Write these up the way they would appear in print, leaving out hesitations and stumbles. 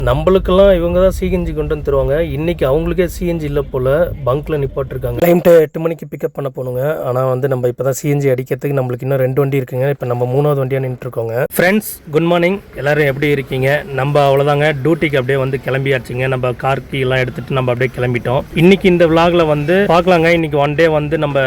நம்மளுக்கெல்லாம் இவங்க தான் சிஎன்ஜி கொண்டு வந்து தருவாங்க. இன்னைக்கு அவங்களுக்கே சிஎன்ஜி இல்லை போல், பங்க்கில் நிப்பாட்டிருக்காங்க. டைம்ட்டு 8 மணிக்கு பிக்கப் பண்ண போகணுங்க. ஆனால் வந்து நம்ம இப்போ தான் சிஎன்ஜி அடிக்கிறதுக்கு நம்மளுக்கு இன்னும் 2 வண்டி இருக்குங்க. இப்போ நம்ம 3வது வண்டியாக நின்றுருக்கோங்க. Friends, good morning. எல்லோரும் எப்படி இருக்கீங்க? நம்ம அவ்வளோதாங்க, டியூட்டிக்கு அப்படியே வந்து கிளம்பியாச்சுங்க. நம்ம கார் கீ எல்லாம் எடுத்துகிட்டு நம்ம அப்படியே கிளம்பிட்டோம். இன்னைக்கு இந்த விலாகில் வந்து பார்க்கலாங்க. இன்னைக்கு ஒன் டே வந்து நம்ம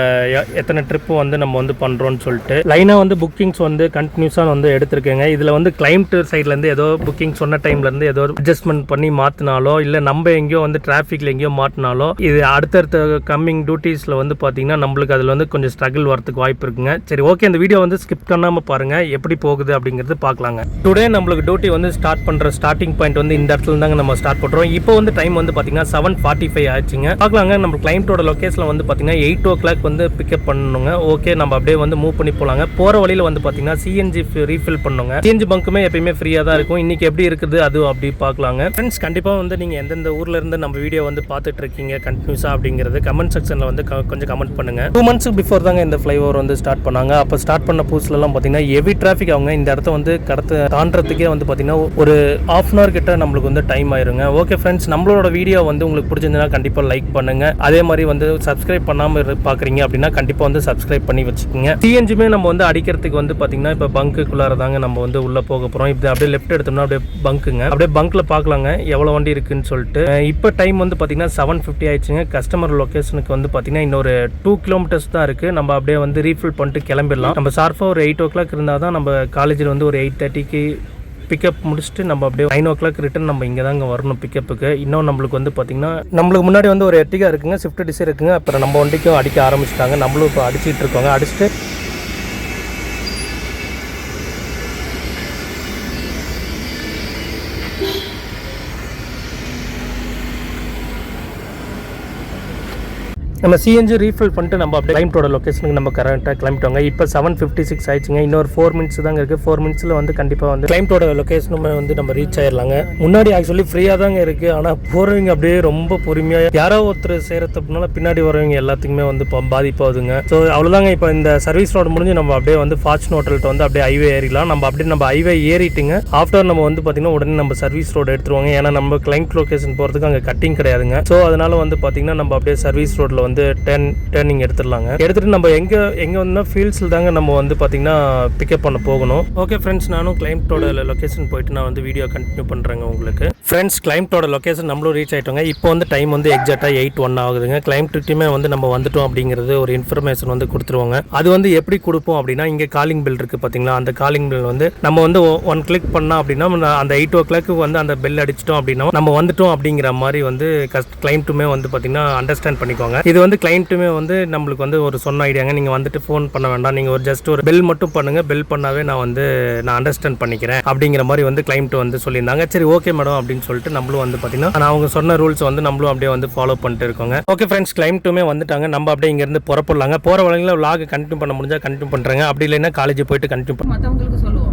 எத்தனை ட்ரிப்பு வந்து நம்ம வந்து பண்ணுறோன்னு சொல்லிட்டு லைனாக வந்து புக்கிங்ஸ் வந்து கண்டினியூஸாக வந்து எடுத்துருக்கேங்க. இதில் வந்து கிளைம்ட் சைட்லேருந்து ஏதோ புக்கிங் சொன்ன டைம்லேருந்து ஏதோ அட்ஜஸ்ட்மெண்ட் பண்ணி மாற்றினாலோ இல்லை நம்ம எங்கேயோ வந்து டிராஃபிக்கில் எங்கேயோ மாற்றினாலோ இது அடுத்தடுத்த கம்மிங் டியூட்டிஸில் வந்து பார்த்தீங்கன்னா நம்மளுக்கு அதில் வந்து கொஞ்சம் ஸ்ட்ரகிள் வரதுக்கு வாய்ப்பு இருக்குங்க. சரி, ஓகே, இந்த வீடியோ வந்து ஸ்கிப் பண்ணாமல் பாருங்கள், எப்படி போகுது அப்படிங்கிறது பார்க்கலாங்க. டுடே நம்மளுக்கு டியூட்டி வந்து ஸ்டார்ட் பண்ணுற ஸ்டார்டிங் பாயிண்ட் வந்து இந்த இடத்துல தாங்க நம்ம ஸ்டார்ட் பண்ணுறோம். இப்போ வந்து டைம் வந்து பார்த்தீங்கன்னா 7:45 ஆச்சுங்க. பார்க்கலாங்க. நம்ம கிளைண்ட்டோட லொக்கேஷனில் வந்து பார்த்தீங்கன்னா 8 o'clock வந்து பிக்கப் பண்ணணுங்க. ஓகே, நம்ம அப்படியே வந்து மூவ் பண்ணி போகலாங்க. போகிற வழியில் வந்து பார்த்தீங்கன்னா சிஎன்ஜி ரீஃபில் பண்ணுங்க. சிஎன்ஜி பங்க்குமே எப்பயுமே ஃப்ரீயாக தான் இருக்கும். இன்னைக்கு எப்படி இருக்குது அது அப்படி பார்க்கலாங்க. ஃப்ரெண்ட்ஸ், கண்டிப்பாக வந்து நீங்கள் எந்தெந்த ஊரில் இருந்து நம்ம வீடியோ வந்து பார்த்துட்டு இருக்கீங்க கண்டினியூஸாக அப்படிங்கிறது கமெண்ட் செக்ஷனில் வந்து கொஞ்சம் கமெண்ட் பண்ணுங்கள். 2 months பிஃபோர் தாங்க இந்த ஃப்ளைஓவர் வந்து ஸ்டார்ட் பண்ணாங்க. அப்போ ஸ்டார்ட் பண்ண புதுசுலலாம் பார்த்தீங்கன்னா ஹெவி டிராஃபிக் ஆகுங்க. இந்த இடத்த வந்து தாண்டறதுக்கே வந்து பார்த்தீங்கன்னா ஒரு ½ hour கிட்ட நம்மளுக்கு வந்து டைம் ஆயிருங்க. ஓகே ஃப்ரெண்ட்ஸ், நம்மளோட வீடியோ வந்து உங்களுக்கு பிடிச்சிருந்ததுன்னா கண்டிப்பாக லைக் பண்ணுங்க. அதே மாதிரி வந்து சப்ஸ்கிரைப் பண்ணாமல் பார்க்குறீங்க அப்படின்னா கண்டிப்பாக வந்து சப்ஸ்கிரைப் பண்ணி வச்சுக்கோங்க. சிஎன்ஜிமே நம்ம வந்து அடிக்கிறதுக்கு வந்து பார்த்தீங்கன்னா இப்போ பங்குக்குள்ளார தாங்க நம்ம வந்து உள்ளே போக போகிறோம். இப்போ அப்படியே லெஃப்ட் எடுத்தோம்னா அப்படியே பங்குங்க. அப்படியே பங்க்கில் பார்க்கலாங்க எவ்வளோ வண்டி இருக்குன்னு சொல்லிட்டு. இப்போ டைம் வந்து பார்த்தீங்கன்னா 7:50 ஆயிடுச்சுங்க. கஸ்டமர் லொக்கேஷனுக்கு வந்து பார்த்தீங்கன்னா இன்னொரு 2 kilometers தான் இருக்குது. நம்ம அப்படியே வந்து ரீஃபில் பண்ணிட்டு கிளம்பிடலாம். நம்ம ஷார்ப்பாக ஒரு 8 o'clock இருந்தால் தான் நம்ம காலேஜில் வந்து ஒரு 8:30க்கு பிக்கப் முடிச்சுட்டு நம்ம அப்படியே 9 o'clock ரிட்டன் நம்ம இங்கே தாங்க வரணும் பிக்கப்புக்கு. இன்னும் நம்மளுக்கு வந்து பார்த்தீங்கன்னா நம்மளுக்கு முன்னாடி வந்து ஒரு எர்டிகா இருக்குங்க, ஸ்விஃப்ட் டிசைர் இருக்குங்க. அப்புறம் நம்ம வண்டிக்கும் அடிக்க ஆரம்பிச்சிட்டாங்க. நம்மளும் இப்போ அடிச்சிட்டு இருக்கோங்க. அடிச்சுட்டு நம்ம சிஎன்ஜி ரீஃபில் பண்ணிட்டு நம்ம அப்படியே கிளைம்ட்டோட லொக்கேஷனுக்கு நம்ம கரெக்டாக கிளம்பிட்டோங்க. இப்போ 7:56 ஆயிடுச்சுங்க. இன்னொரு 4 minutes தாங்க இருக்குது. 4 minutesல வந்து கண்டிப்பாக வந்து கிளைம்ட்டோட லொக்கேஷனுமே வந்து நம்ம ரீச் ஆயிடலாங்க. முன்னாடி ஆக்சுவலி ஃப்ரீயாக தாங்க இருக்குது. ஆனால் போகிறவங்க அப்படியே ரொம்ப பொறுமையாக யாரோ ஒருத்தர் சேரத்து அப்படின்னால பின்னாடி வரவங்க எல்லாத்துக்குமே வந்து பாதிப்பாகுதுங்க. ஸோ அவ்வளோதாங்க. இப்போ இந்த சர்வீஸ் ரோடு முடிஞ்சு நம்ம அப்படியே வந்து ஃபார்ச்சூன் ஹோட்டல்கிட்ட வந்து அப்படியே ஹைவே ஏறிடலாம். நம்ம ஹைவே ஏறிட்டுங்க ஆஃப்டர் நம்ம வந்து பார்த்தீங்கன்னா உடனே நம்ம சர்வீஸ் ரோடு எடுத்துருவாங்க. ஏன்னா நம்ம கிளைண்ட் லொக்கேஷன் போகிறதுக்கு அங்கே கட்டிங் கிடையாதுங்க. ஸோ அதனால வந்து பார்த்தீங்கன்னா நம்ம அப்படியே சர்வீஸ் ரோட்டில் வந்து டர்னிங் எடுத்துடலாங்க. எடுத்துட்டு நம்ம எங்க வந்து ஃபீல்ட்ஸில் தாங்க நம்ம வந்து பார்த்தீங்கன்னா பிக்கப் பண்ண போகணும். ஓகே ஃப்ரெண்ட்ஸ், நானும் கிளைம்ட்டோட லொக்கேஷன் போயிட்டு நான் வந்து வீடியோ கண்டினியூ பண்ணுறேங்க உங்களுக்கு. ஃப்ரெண்ட்ஸ், கிளைம்ட்டோட லொக்கேஷன் நம்மளும் ரீச் ஆகிட்டோங்க. இப்போ வந்து டைம் வந்து எக்ஸாக்டாக 8:01 ஆகுதுங்க. கிளைம்ட்டுமே வந்து நம்ம வந்துட்டோம் அப்படிங்கிறது ஒரு இன்ஃபர்மேஷன் வந்து கொடுத்துருவாங்க. அது வந்து எப்படி கொடுப்போம் அப்படின்னா இங்கே காலிங் பில் இருக்குது பார்த்தீங்களா, அந்த காலிங் பில் வந்து நம்ம வந்து 1 click பண்ணால் அப்படின்னா அந்த 8 o'clock வந்து அந்த பெல் அடிச்சிட்டோம் அப்படின்னா நம்ம வந்துட்டோம் அப்படிங்கிற மாதிரி வந்து கிளைண்ட்டுமே வந்து பார்த்தீங்கன்னா அண்டர்ஸ்டாண்ட் பண்ணிக்கோங்க. இது வந்து கிளைண்ட்டுமே வந்து நம்மளுக்கு வந்து ஒரு சொன்ன ஐடியாங்க. நீங்கள் வந்துட்டு ஃபோன் பண்ண வேண்டாம், நீங்கள் ஒரு ஜஸ்ட் ஒரு பெல் மட்டும் பண்ணுங்க, பெல் பண்ணாவே நான் அண்டர்ஸ்டாண்ட் பண்ணிக்கிறேன் அப்படிங்கிற மாதிரி வந்து கிளைண்ட் வந்து சொல்லியிருந்தாங்க. சரி, ஓகே மேடம் அப்படின்னு சொல்லிட்டு நம்மளும் வந்து பார்த்தீங்கன்னா அவங்க சொன்ன ரூல்ஸ் வந்து நம்மளும் அப்படியே வந்து ஃபாலோ பண்ணிட்டு இருக்கோங்க. ஓகே ஃப்ரெண்ட்ஸ், கிளைண்ட்டுமே வந்துட்டாங்க. நம்ம அப்படியே இங்கேருந்து புறப்படலாங்க. போகிற வழியில் விலாக் கண்டினியூ பண்ண முடிஞ்சா கண்டினியூ பண்ணுறேங்க. அப்படி இல்லைன்னா காலேஜ் போயிட்டு கண்டினியூ பண்ண மற்றவங்களுக்கு சொல்லுவோம்.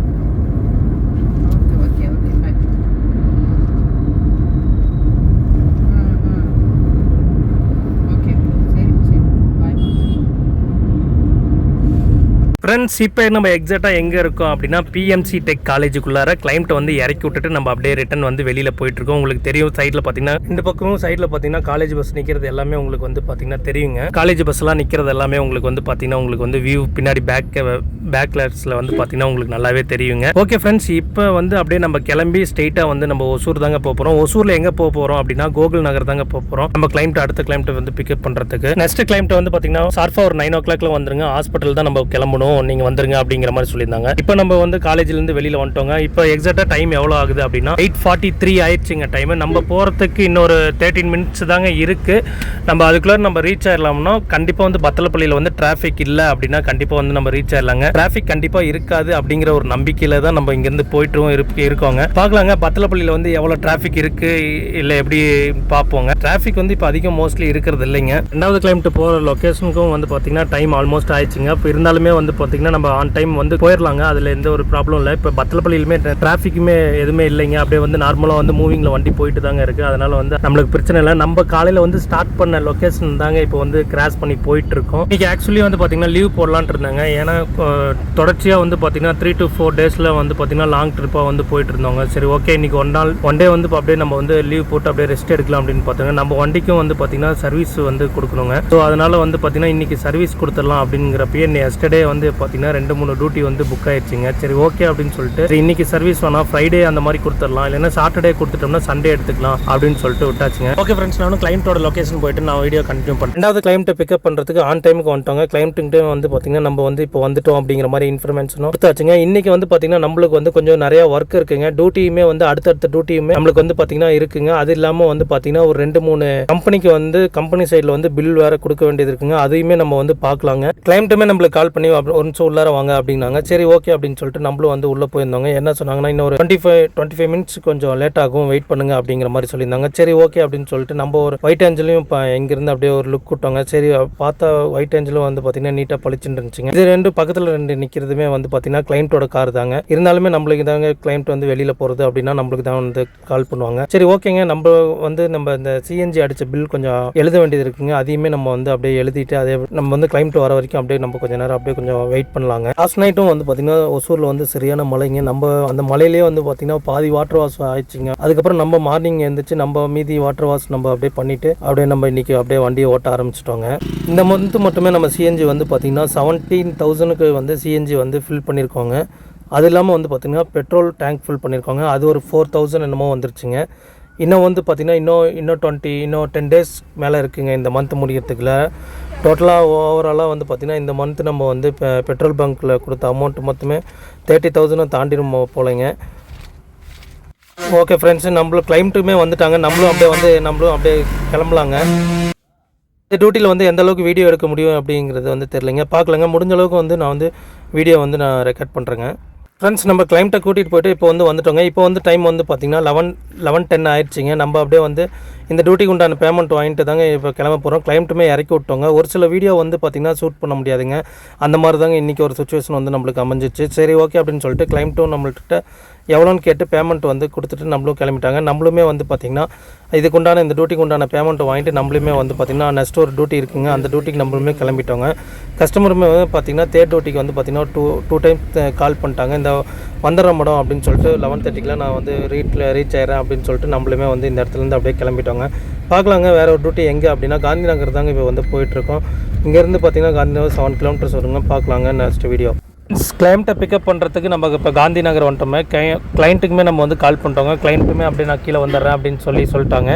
ஃப்ரெண்ட்ஸ், இப்போ நம்ம எக்ஸாக்டாக எங்கே இருக்கோம் அப்படின்னா பிஎம்சி டெக் காலேஜுக்குள்ளார கிளைண்ட் வந்து இறக்கி விட்டுட்டு நம்ம அப்படியே ரிட்டன் வந்து வெளியில் போயிட்டுருக்கோம். உங்களுக்கு தெரியும், சைடில் பார்த்தீங்கன்னா இந்த பக்கமும் சைடில் பார்த்தீங்கன்னா காலேஜ் பஸ் நிற்கிறது எல்லாமே உங்களுக்கு வந்து பார்த்தீங்கன்னா தெரியுங்க. காலேஜ் பஸ்லாம் நிற்கிறது எல்லாமே உங்களுக்கு வந்து பார்த்தீங்கன்னா உங்களுக்கு வந்து வியூ பின்னாடி பேக்லர்ஸில் வந்து பார்த்தீங்கன்னா உங்களுக்கு நல்லாவே தெரியுங்க. ஓகே ஃப்ரெண்ட்ஸ், இப்போ வந்து அப்படியே நம்ம கிளம்பி ஸ்ட்ரெயிட்டாக வந்து நம்ம ஒசூர் தாங்க போக போகிறோம். ஒசூரில் எங்கே போக போகிறோம் அப்படின்னா கோகுல் நகர் தாங்க போக போகிறோம். நம்ம கிளைண்ட் அடுத்த கிளைண்ட் வந்து பிக்கப் பண்ணுறதுக்கு. நெக்ஸ்ட் கிளைண்ட் வந்து பார்த்தீங்கன்னா ஷார்ப்பாக ஒரு 9 o'clock வந்துருங்க. ஹாஸ்பிட்டல் தான் நம்ம கிளம்பணும், நீங்க வந்துருங்க அப்படிங்கிற மாதிரி சொல்லியிருந்தாங்க. இப்போ நம்ம வந்து காலேஜ்ல இருந்து வெளியில வந்துட்டோங்க. இப்போ எக்ஸாக்டா டைம் எவ்வளவு ஆகுது அப்படின்னா 8:43 ஆயிடுச்சுங்க டைம். நம்ம போறதுக்கு இன்னொரு 13 minutes தாங்க இருக்கு. நம்ம அதுக்குள்ள நம்ம ரீச் ஆயிடலாம்னா கண்டிப்பா வந்து பத்தலப்பள்ளியில வந்து டிராபிக் இல்லை அப்படின்னா கண்டிப்பா வந்து நம்ம ரீச் ஆயிடலாங்க. டிராபிக் கண்டிப்பா இருக்காது அப்படிங்கிற ஒரு நம்பிக்கையில தான் நம்ம இங்க இருந்து போயிட்டு இருக்கோங்க. பார்க்கலாங்க பத்தலப்பள்ளியில வந்து எவ்வளவு டிராபிக் இருக்கு இல்லை எப்படி பார்ப்போங்க. டிராபிக் வந்து இப்போ அதிகம் மோஸ்ட்லி இருக்கிறது இல்லைங்க. ரெண்டாவது கிளைம்ட்டு போகிற லொக்கேஷனுக்கும் வந்து பார்த்தீங்கன்னா டைம் ஆல்மோஸ்ட் ஆயிடுச்சுங்க. இப்போ இருந்தாலுமே வந்து பார்த்திங்கன்னா நம்ம ஆன் டைம் வந்து போயிடலாங்க. அதில் எந்த ஒரு ப்ராப்ளம் இல்லை. இப்போ பத்தலப்பள்ளியிலுமே டிராஃபிக்குமே எதுவுமே இல்லைங்க. அப்படியே வந்து நார்மலாக வந்து மூவிங்கில் வண்டி போயிட்டு தாங்க இருக்குது. அதனால் வந்து நம்மளுக்கு பிரச்சனை இல்லை. நம்ம காலையில் வந்து ஸ்டார்ட் பண்ண லொக்கேஷன் தாங்க இப்போ வந்து கிராஸ் பண்ணி போயிட்டுருக்கோம். இன்றைக்கி ஆக்சுவலி வந்து பார்த்திங்கன்னா லீவ் போடலான்ட்டு இருந்தாங்க. ஏன்னா தொடர்ச்சியாக வந்து பார்த்திங்கன்னா 3 to 4 டேஸில் வந்து பார்த்திங்கன்னா லாங் ட்ரிப்பாக வந்து போயிட்டு இருந்தோங்க. சரி ஓகே, இன்றைக்கி ஒன் டே வந்து அப்படியே நம்ம வந்து லீவ் போட்டு அப்படியே ரெஸ்ட் எடுக்கலாம் அப்படின்னு பார்த்தாங்க. நம்ம வண்டிக்கும் வந்து பார்த்திங்கன்னா சர்வீஸ் வந்து கொடுக்கணுங்க. ஸோ அதனால் வந்து பார்த்திங்கன்னா இன்றைக்கி சர்வீஸ் கொடுத்துடலாம் அப்படிங்கிறப்பயே எஸ்டர்டே வந்து பார்த்திங்கன்னா 2-3 டியூட்டி வந்து புக் ஆயிடுச்சுங்க. சரி ஓகே அப்படின்னு சொல்லிட்டு இன்றைக்கி சர்வீஸ் வேணால் ஃப்ரைடே அந்த மாதிரி கொடுத்துடலாம், இல்லைன்னா சாட்டர்டே கொடுத்துட்டோம்னா சண்டே எடுத்துக்கலாம் அப்படின்னு சொல்லிட்டு விட்டாச்சுங்க. ஓகே ஃப்ரெண்ட்ஸ், நானும் கிளைண்ட்டோட லொகேஷன் போயிட்டு நான் வீடியோ கண்டினியூ பண்ணுறேன். ரெண்டாவது கிளைண்ட்டை பிக்கப் பண்ணுறதுக்கு ஆன் டைமுக்கு வந்துட்டோங்க. கிளைண்ட்டுக்கிட்டே வந்து பார்த்திங்கன்னா நம்ம வந்து இப்போ வந்துட்டோம் அப்படிங்கிற மாதிரி இன்ஃபர்மேஷனும் கொடுத்தாச்சுங்க. இன்றைக்கி வந்து பார்த்திங்கன்னா நம்மளுக்கு வந்து கொஞ்சம் நிறையா ஒர்க் இருக்குங்க. டியூட்டியுமே வந்து அடுத்தடுத்த டியூட்டியுமே நம்மளுக்கு வந்து பார்த்திங்கன்னா இருக்குங்க. அது இல்லாமல் வந்து பார்த்திங்கன்னா ஒரு 2-3 கம்பெனிக்கு வந்து கம்பெனி சைடில் வந்து பில் வேறு கொடுக்க வேண்டியது இருக்குங்க. அதையுமே நம்ம வந்து பார்க்கலாங்க. கிளைண்ட்டுமே நம்மளுக்கு கால் பண்ணி ஒரு நிமிஷம் உள்ளார வாங்க அப்படின்னாங்க. சரி ஓகே அப்படின்னு சொல்லிட்டு நம்மளும் வந்து உள்ளே போயிருந்தோங்க. என்ன சொன்னாங்கன்னா இன்னும் ஒரு 25 மினிட்ஸ் கொஞ்சம் லேட் ஆகும், வெயிட் பண்ணுங்க அப்படிங்கிற மாதிரி சொல்லியிருந்தாங்க. சரி ஓகே அப்படின்னு சொல்லிட்டு நம்ம ஒரு ஒயிட் ஏஞ்சலையும் இப்போ இங்கேருந்து அப்படியே ஒரு லுக் விட்டோங்க. சரி பார்த்தா ஒயிட் ஏஞ்சலும் வந்து பார்த்திங்கன்னா நீட்டாக பளிச்சுன்னு இருந்துச்சுங்க. இது ரெண்டு பக்கத்தில் நிற்கிறதுமே வந்து பார்த்திங்கன்னா கிளைண்ட்டோட கார் தாங்க. இருந்தாலுமே நம்மளுக்கு தாங்க கிளைண்ட் வந்து வெளியில் போகிறது அப்படின்னா நம்மளுக்கு தான் வந்து கால் பண்ணுவாங்க. சரி ஓகேங்க, நம்ம இந்த சிஎன்ஜி அடித்த பில் கொஞ்சம் எழுத வேண்டியது இருக்குங்க. அதையுமே நம்ம வந்து அப்படியே எழுதிட்டு அதே நம்ம வந்து கிளைண்ட் வர வரைக்கும் அப்படியே நம்ம கொஞ்சம் நேரம் அப்படியே கொஞ்சம் வெயிட் பண்ணலாங்க. லாஸ்ட் நைட்டும் வந்து பார்த்திங்கன்னா ஒசூரில் வந்து சரியான மழைங்க. நம்ம அந்த மலையிலேயே வந்து பார்த்திங்கன்னா பாதி வாட்டர் வாஷ் ஆயிடுச்சுங்க. அதுக்கப்புறம் நம்ம மார்னிங் எழுந்திரிச்சு நம்ம மீதி வாட்டர் வாஷ் நம்ம அப்படியே பண்ணிவிட்டு அப்படியே நம்ம இன்றைக்கி அப்படியே வண்டியை ஓட்ட ஆரம்பிச்சிட்டோங்க. இந்த மந்த்து மட்டுமே நம்ம சிஎன்ஜி வந்து பார்த்திங்கன்னா 17,000க்கு வந்து சிஎன்ஜி வந்து ஃபில் பண்ணியிருக்கோங்க. அது இல்லாமல் வந்து பார்த்திங்கன்னா பெட்ரோல் டேங்க் ஃபில் பண்ணியிருக்கோங்க. அது ஒரு 4,000 என்னமோ வந்துருச்சுங்க. இன்னும் வந்து பார்த்திங்கன்னா இன்னும் 10 டேஸ் மேலே இருக்குங்க இந்த மந்த் முடிக்கிறதுக்குள்ள. டோட்டலாக ஓவராலாக வந்து பார்த்திங்கன்னா இந்த மந்த்து நம்ம வந்து இப்போ பெட்ரோல் பங்க்கில் கொடுத்த அமௌண்ட் மொத்தமே 30,000 தாண்டிடும் போலைங்க. ஓகே ஃப்ரெண்ட்ஸ், நம்மளும் கிளைண்ட்டுமே வந்துட்டாங்க. நம்மளும் அப்படியே கிளம்பலாங்க. இந்த டியூட்டியில் வந்து எந்த அளவுக்கு வீடியோ எடுக்க முடியும் அப்படிங்கிறது வந்து தெரியலைங்க, பார்க்கலங்க. முடிஞ்ச அளவுக்கு வந்து நான் வந்து வீடியோ வந்து நான் ரெக்கார்ட் பண்ணுறேங்க. ஃப்ரெண்ட்ஸ், நம்ம கிளைண்ட்டை கூட்டிகிட்டு போய்ட்டு இப்போ வந்து வந்துட்டோங்க. இப்போ வந்து டைம் வந்து பார்த்திங்கன்னா 11:10 ஆயிடுச்சிங்க. நம்ம அப்படியே வந்து இந்த டியூட்டிக்கு உண்டான பேமெண்ட் வாங்கிட்டு தாங்க இப்போ கிளம்ப போகிறோம். கிளைண்ட்டுமே இறக்கி விட்டோங்க. ஒரு சில வீடியோ வந்து பார்த்திங்கன்னா ஷூட் பண்ண முடியாதுங்க. அந்த மாதிரி தாங்க இன்றைக்கி ஒரு சுச்சுவேஷன் வந்து நம்மளுக்கு அமைஞ்சிச்சு. சரி ஓகே அப்படின்னு சொல்லிட்டு கிளைண்ட்டும் நம்மள்கிட்ட எவ்வளோன்னு கேட்டு பேமெண்ட் வந்து கொடுத்துட்டு நம்மளும் கிளம்பிட்டாங்க. நம்மளுமே வந்து பார்த்திங்கன்னா இதுக்குண்டான இந்த டியூட்டிக்கு உண்டான பேமெண்ட்டை வாங்கிட்டு நம்மளுமே வந்து பார்த்திங்கன்னா நெக்ஸ்ட் ஒரு டியூட்டி இருக்குங்க. அந்த டியூட்டிக்கு நம்மளுமே கிளம்பிட்டோங்க. கஸ்டமருமே பார்த்திங்கன்னா தேர்ட் டியூட்டிக்கு வந்து பார்த்திங்கன்னா டூ டைம் கால் பண்ணிட்டாங்க. இந்த வந்துடுற மேடம் அப்படின்னு சொல்லிட்டு 11:30க்குலாம் நான் வந்து ரீச் ஆகிறேன் அப்படின்னு சொல்லிட்டு நம்மளுமே வந்து இந்த இடத்துலேருந்து அப்படியே கிளம்பிட்டோங்க. பார்க்கலாங்க வேறு ஒரு டியூட்டி எங்கே அப்படின்னா காந்தி நகர் தாங்க இப்போ வந்து போயிட்டுருக்கோம். இங்கேருந்து பார்த்திங்கன்னா காந்தி நகர் 7 கிலோமீட்டர்ஸ் வருங்க. பார்க்கலாங்க நெக்ஸ்ட் வீடியோ. கிளைண்ட்டை பிக்கப் பண்ணுறதுக்கு நம்ம இப்போ காந்தி நகர் வந்துட்டோமே. கிளைண்ட்டுக்குமே நம்ம வந்து கால் பண்ணிட்டோங்க. கிளைண்ட்டுமே அப்படியே நான் கீழே வந்துடுறேன் அப்படின்னு சொல்லிட்டாங்க.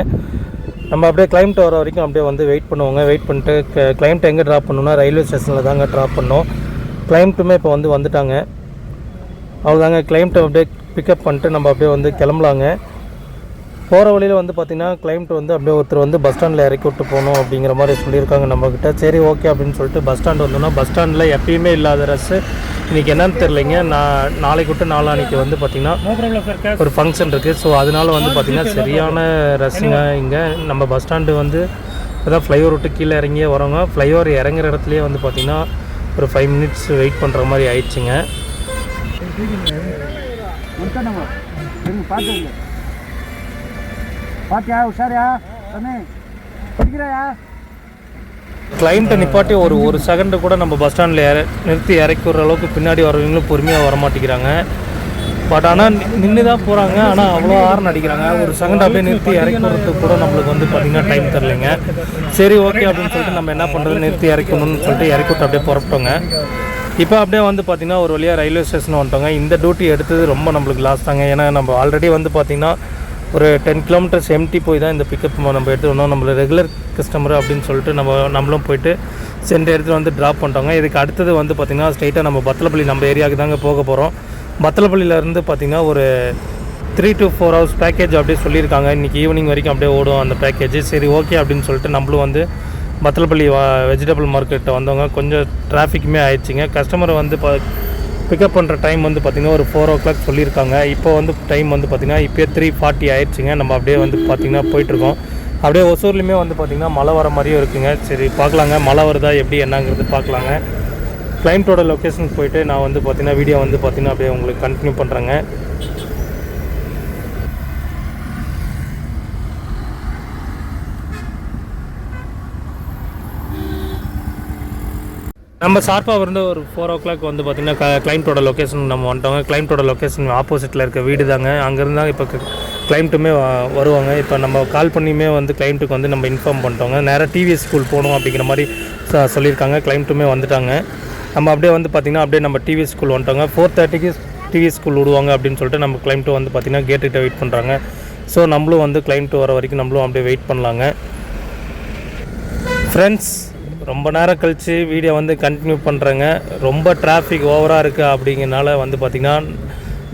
நம்ம அப்படியே கிளைண்ட் வர வரைக்கும் அப்படியே வந்து வெயிட் பண்ணுவோங்க. வெயிட் பண்ணிட்டு கிளைண்ட் எங்கே ட்ராப் பண்ணணும்னா ரயில்வே ஸ்டேஷனில் தாங்க ட்ராப் பண்ணோம். கிளைண்ட்டுமே இப்போ வந்துட்டாங்க. அவ்வளோதாங்க, கிளைண்ட்டை அப்படியே பிக்கப் பண்ணிட்டு நம்ம அப்படியே வந்து கிளம்பலாங்க. போகிற வழியில் வந்து பார்த்திங்கன்னா கிளைண்ட் வந்து அப்படியே ஒருத்தர் வந்து பஸ் ஸ்டாண்டில் இறக்கி விட்டு போகணும் அப்படிங்கிற மாதிரி சொல்லியிருக்காங்க நம்மக்கிட்ட. சரி ஓகே அப்படின்னு சொல்லிட்டு பஸ் ஸ்டாண்டு வந்தோம்னா பஸ் ஸ்டாண்டில் எப்பயுமே இல்லாத ரஷ்ஷு இன்றைக்கி என்னன்னு தெரிலைங்க. நாளைக்கு விட்டு நாளானிக்கு வந்து பார்த்திங்கன்னா ஒரு ஃபங்க்ஷன் இருக்குது. ஸோ அதனால வந்து பார்த்திங்கன்னா சரியான ரஷ்ஷுங்க இங்கே. நம்ம பஸ் ஸ்டாண்டு வந்து இப்போதான் ஃப்ளைஓவர் விட்டு கீழே இறங்கியே வரோங்க. ஃப்ளைஓவர் இறங்குற இடத்துலையே வந்து பார்த்திங்கன்னா ஒரு 5 மினிட்ஸ் வெயிட் பண்ணுற மாதிரி ஆயிடுச்சுங்க. கிளைண்ட்டை நிப்பாட்டி ஒரு செகண்டு கூட நம்ம பஸ் ஸ்டாண்டில் நிறுத்தி இறக்கி விடுற அளவுக்கு பின்னாடி வரவங்களும் பொறுமையாக வரமாட்டேங்கிறாங்க. பட் ஆனால் நின்று தான் போகிறாங்க. ஆனால் அவ்வளோ ஹார்ன் அடிக்கிறாங்க. ஒரு செகண்ட் அப்படியே நிறுத்தி இறக்கி விடுறதுக்கு கூட நம்மளுக்கு வந்து பார்த்திங்கன்னா டைம் தரலைங்க. சரி ஓகே அப்படின்னு சொல்லிட்டு நம்ம என்ன பண்ணுறது, நிறுத்தி இறக்கணும்னு சொல்லிட்டு இறக்கி விட்டு அப்படியே புறப்பட்டோங்க. இப்போ அப்படியே வந்து பார்த்திங்கன்னா ஒரு வழியாக ரயில்வே ஸ்டேஷன் வந்துட்டோங்க. இந்த டியூட்டி எடுத்தது ரொம்ப நம்மளுக்கு லாஸ் தாங்க. ஏன்னா நம்ம ஆல்ரெடி வந்து பார்த்திங்கன்னா ஒரு 10 கிலோமீட்டர்ஸ் எம்டி போய் தான் இந்த பிக்கப் நம்ம எடுத்துக்கணும். நம்மள ரெகுலர் கஸ்டமர் அப்படின்னு சொல்லிட்டு நம்மளும் போயிட்டு சென்ற இடத்துல வந்து ட்ராப் பண்ணிட்டோங்க. இதுக்கு அடுத்தது வந்து பார்த்திங்கன்னா ஸ்ட்ரைட்டாக நம்ம பத்தலப்பள்ளி நம்ம ஏரியாவுக்கு தாங்க போக போகிறோம். பத்தலப்பள்ளியிலேருந்து பார்த்திங்கன்னா ஒரு 3 to 4 hours பேக்கேஜ் அப்படியே சொல்லியிருக்காங்க. இன்றைக்கி ஈவினிங் வரைக்கும் அப்படியே ஓடும் அந்த பேக்கேஜ். சரி ஓகே அப்படின்னு சொல்லிட்டு நம்மளும் வந்து பத்தலப்பள்ளி வெஜிடபிள் மார்க்கெட்டை வந்தவங்க. கொஞ்சம் டிராஃபிக்குமே ஆயிடுச்சுங்க. கஸ்டமரை வந்து பிக்கப் பண்ணுற டைம் வந்து பார்த்திங்கன்னா ஒரு 4 o'clock சொல்லியிருக்காங்க. இப்போ வந்து டைம் வந்து பார்த்திங்கன்னா இப்போயே 3:40 ஆயிடுச்சுங்க. நம்ம அப்படியே வந்து பார்த்திங்கன்னா போயிட்டுருக்கோம். அப்படியே ஒசூர்லேயுமே வந்து பார்த்திங்கன்னா மழை வர மாதிரியும் இருக்குங்க. சரி பார்க்கலாங்க, மழை வருதா எப்படி என்னங்கிறது பார்க்கலாங்க. கிளைண்ட்டோட லொக்கேஷனுக்கு போயிட்டு நான் வந்து பார்த்திங்கன்னா வீடியோ வந்து பார்த்திங்கன்னா அப்படியே உங்களுக்கு கண்டினியூ பண்ணுறேங்க. நம்ம ஷார்ப்பாக வந்து ஒரு 4 o'clock வந்து பார்த்திங்கன்னா கிளைண்ட்டோட லொக்கேஷன் நம்ம வந்துட்டோங்க. கிளைண்ட்டோட லொக்கேஷன் ஆப்போசிட்டில் இருக்க வீடு தாங்க. அங்கேருந்து தான் இப்போ கிளைண்ட்டுமே வருவாங்க. இப்போ நம்ம கால் பண்ணியுமே வந்து கிளைண்ட்டுக்கு வந்து நம்ம இன்ஃபார்ம் பண்ணிட்டோங்க. நேராக டிவிஎஸ் ஸ்கூல் போகணும் அப்படிங்கிற மாதிரி சொல்லியிருக்காங்க. கிளைண்ட்டுமே வந்துட்டாங்க. நம்ம அப்படியே வந்து பார்த்திங்கன்னா அப்படியே நம்ம டிவிஎஸ் ஸ்கூல் வந்துட்டோங்க. 4:30க்கு டிவிஎஸ் ஸ்கூல் விடுவாங்க அப்படின்னு சொல்லிட்டு நம்ம கிளைண்ட்டு வந்து பார்த்திங்கன்னா கேட்டுக்கிட்ட வெயிட் பண்ணுறாங்க. ஸோ நம்மளும் வந்து கிளைண்ட்டு வர வரைக்கும் நம்மளும் அப்படியே வெயிட் பண்ணலாங்க. ஃப்ரெண்ட்ஸ், ரொம்ப நேரம் கழித்து வீடியோ வந்து கண்டினியூ பண்ணுறேங்க. ரொம்ப டிராஃபிக் ஓவராக இருக்குது அப்படிங்கிறனால வந்து பார்த்திங்கன்னா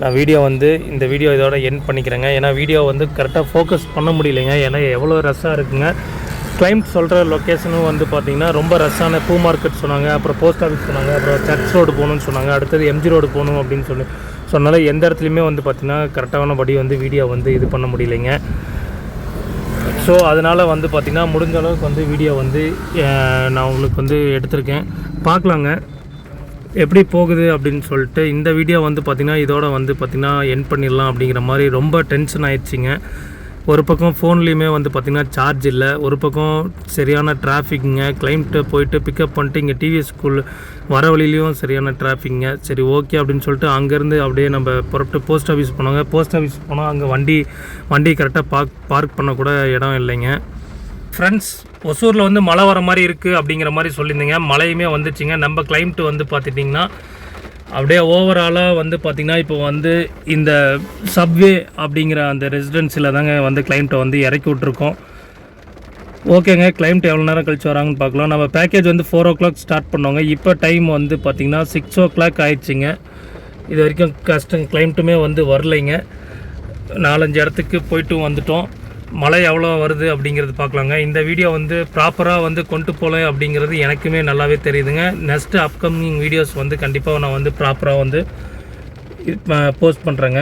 நான் வீடியோ வந்து இந்த வீடியோ இதோட எண்ட் பண்ணிக்கிறேங்க. ஏன்னா வீடியோ வந்து கரெக்டாக ஃபோக்கஸ் பண்ண முடியலைங்க. ஏன்னா எவ்வளோ ரஷ்ஷாக இருக்குங்க. கிளைண்ட் சொல்கிற லொக்கேஷனும் வந்து பார்த்திங்கன்னா ரொம்ப ரஷ்ஷான பூ மார்க்கெட் சொன்னாங்க, அப்புறம் போஸ்ட் ஆஃபீஸ் சொன்னாங்க, அப்புறம் சர்ச் ரோடு போகணுன்னு சொன்னாங்க, அடுத்தது எம்ஜி ரோடு போகணும் அப்படின்னு சொன்னால எந்த இடத்துலையுமே வந்து பார்த்திங்கன்னா கரெக்டானபடி வந்து வீடியோ வந்து இது பண்ண முடியலைங்க. ஸோ அதனால் வந்து பார்த்திங்கன்னா முடிஞ்ச அளவுக்கு வந்து வீடியோ வந்து நான் உங்களுக்கு வந்து எடுத்திருக்கேன். பார்க்கலாங்க எப்படி போகுது அப்படின்னு சொல்லிட்டு. இந்த வீடியோ வந்து பார்த்திங்கன்னா இதோட வந்து பார்த்திங்கன்னா எண்ட் பண்ணிடலாம் அப்படிங்கிற மாதிரி ரொம்ப டென்ஷன் ஆயிடுச்சிங்க. ஒரு பக்கம் ஃபோன்லேயுமே வந்து பார்த்திங்கன்னா சார்ஜ் இல்லை, ஒரு பக்கம் சரியான டிராஃபிக்குங்க. கிளைண்ட்டு போயிட்டு பிக்கப் பண்ணிட்டு இங்கே டிவிஎஸ் ஸ்கூல் வர வழியிலையும் சரியான டிராஃபிக்குங்க. சரி ஓகே அப்படின்னு சொல்லிட்டு அங்கேருந்து அப்படியே நம்ம புறப்பட்டு போஸ்ட் ஆஃபீஸ் போனோங்க. போஸ்ட் ஆஃபீஸ் போனால் அங்கே வண்டி கரெக்டாக பார்க் பண்ணக்கூட இடம் இல்லைங்க. ஃப்ரெண்ட்ஸ், ஒசூரில் வந்து மழை வர மாதிரி இருக்குது அப்படிங்கிற மாதிரி சொல்லியிருந்தீங்க. மழையுமே வந்துச்சுங்க. நம்ம கிளைண்ட்டு வந்து பார்த்துட்டிங்கன்னா அப்படியே ஓவராலாக வந்து பார்த்திங்கன்னா இப்போ வந்து இந்த சப்வே அப்படிங்கிற அந்த ரெசிடென்சியில் தாங்க வந்து கிளைண்ட்டை வந்து இறக்கி விட்ருக்கோம். ஓகேங்க, கிளைண்ட் எவ்வளோ நேரம் கழிச்சு வராங்கன்னு பார்க்கலாம். நம்ம பேக்கேஜ் வந்து 4 o'clock ஸ்டார்ட் பண்ணோங்க. இப்போ டைம் வந்து பார்த்திங்கன்னா 6 o'clock ஆயிடுச்சிங்க. இது வரைக்கும் கிளைண்ட்டுமே வந்து வரலைங்க. 4-5 இடத்துக்கு போய்ட்டு வந்துட்டோம். மழை எவ்வளோ வருது அப்படிங்கிறது பார்க்கலாங்க. இந்த வீடியோ வந்து ப்ராப்பராக வந்து கொண்டு போகல அப்படிங்கிறது எனக்குமே நல்லாவே தெரியுதுங்க. நெக்ஸ்ட்டு அப்கமிங் வீடியோஸ் வந்து கண்டிப்பாக நான் வந்து ப்ராப்பராக வந்து போஸ்ட் பண்ணுறேங்க.